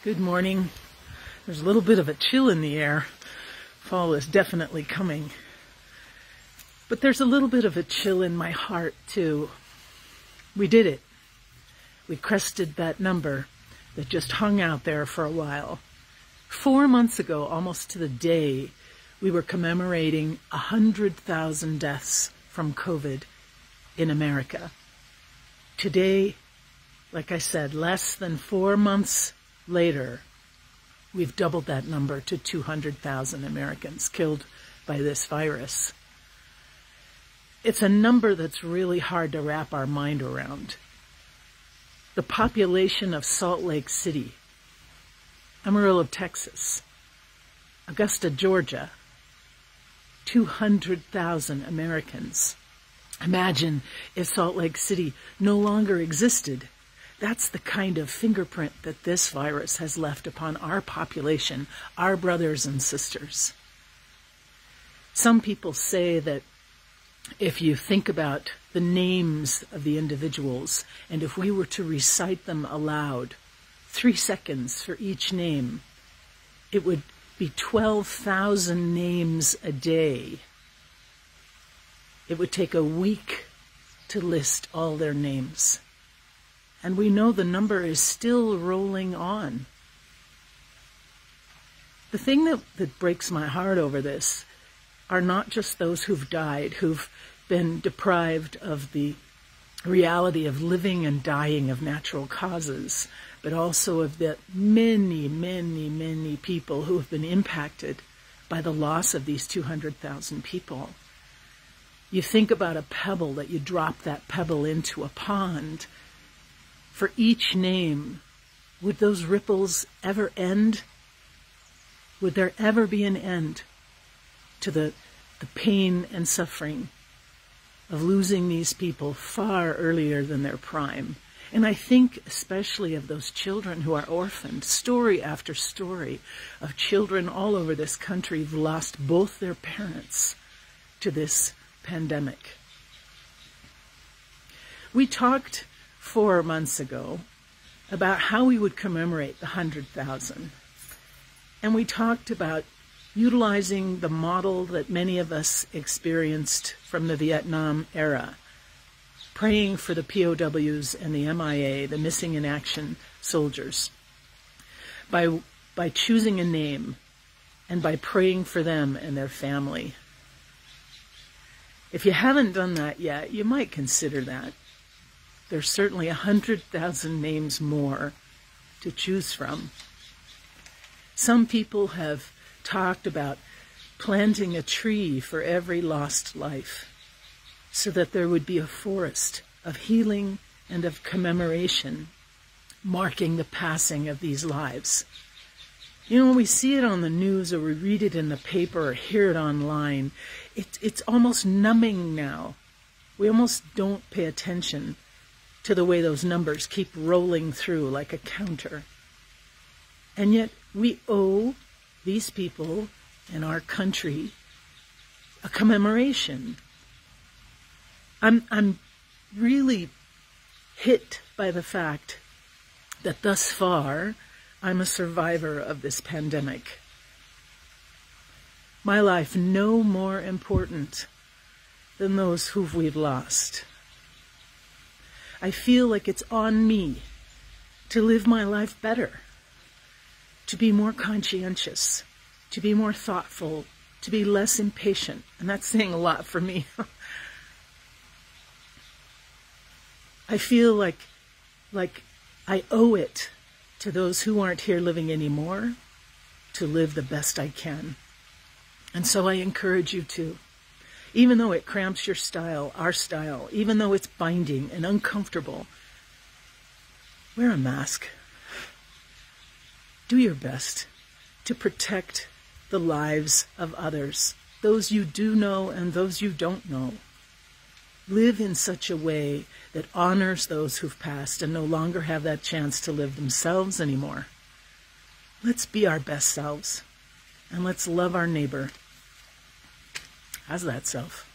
Good morning. There's a little bit of a chill in the air. Fall is definitely coming. But there's a little bit of a chill in my heart, too. We did it. We crested that number that just hung out there for a while. 4 months ago, almost to the day, we were commemorating 100,000 deaths from COVID in America. Today, like I said, less than 4 months later, we've doubled that number to 200,000 Americans killed by this virus. It's a number that's really hard to wrap our mind around. The population of Salt Lake City, Amarillo, Texas, Augusta, Georgia, 200,000 Americans. Imagine if Salt Lake City no longer existed. That's the kind of fingerprint that this virus has left upon our population, our brothers and sisters. Some people say that if you think about the names of the individuals, and if we were to recite them aloud, 3 seconds for each name, it would be 12,000 names a day. It would take a week to list all their names. And we know the number is still rolling on. The thing that breaks my heart over this are not just those who've died, who've been deprived of the reality of living and dying of natural causes, but also of the many, many, many people who have been impacted by the loss of these 200,000 people. You think about a pebble, that you drop that pebble into a pond. For each name, would those ripples ever end? Would there ever be an end to the pain and suffering of losing these people far earlier than their prime? And I think especially of those children who are orphaned. Story after story of children all over this country who've lost both their parents to this pandemic. We talked 4 months ago about how we would commemorate the 100,000. And we talked about utilizing the model that many of us experienced from the Vietnam era, praying for the POWs and the MIA, the missing in action soldiers, by choosing a name and by praying for them and their family. If you haven't done that yet, you might consider that. There's certainly 100,000 names more to choose from. Some people have talked about planting a tree for every lost life so that there would be a forest of healing and of commemoration marking the passing of these lives. You know, when we see it on the news or we read it in the paper or hear it online, it's almost numbing now. We almost don't pay attention to the way those numbers keep rolling through like a counter. And yet we owe these people in our country a commemoration. I'm really hit by the fact that thus far I'm a survivor of this pandemic. My life no more important than those who we've lost. I feel like it's on me to live my life better, to be more conscientious, to be more thoughtful, to be less impatient. And that's saying a lot for me. I feel like I owe it to those who aren't here living anymore to live the best I can. And so I encourage you to. Even though it cramps your style, our style, even though it's binding and uncomfortable, wear a mask. Do your best to protect the lives of others, those you do know and those you don't know. Live in such a way that honors those who've passed and no longer have that chance to live themselves anymore. Let's be our best selves, and let's love our neighbor. How's that, self?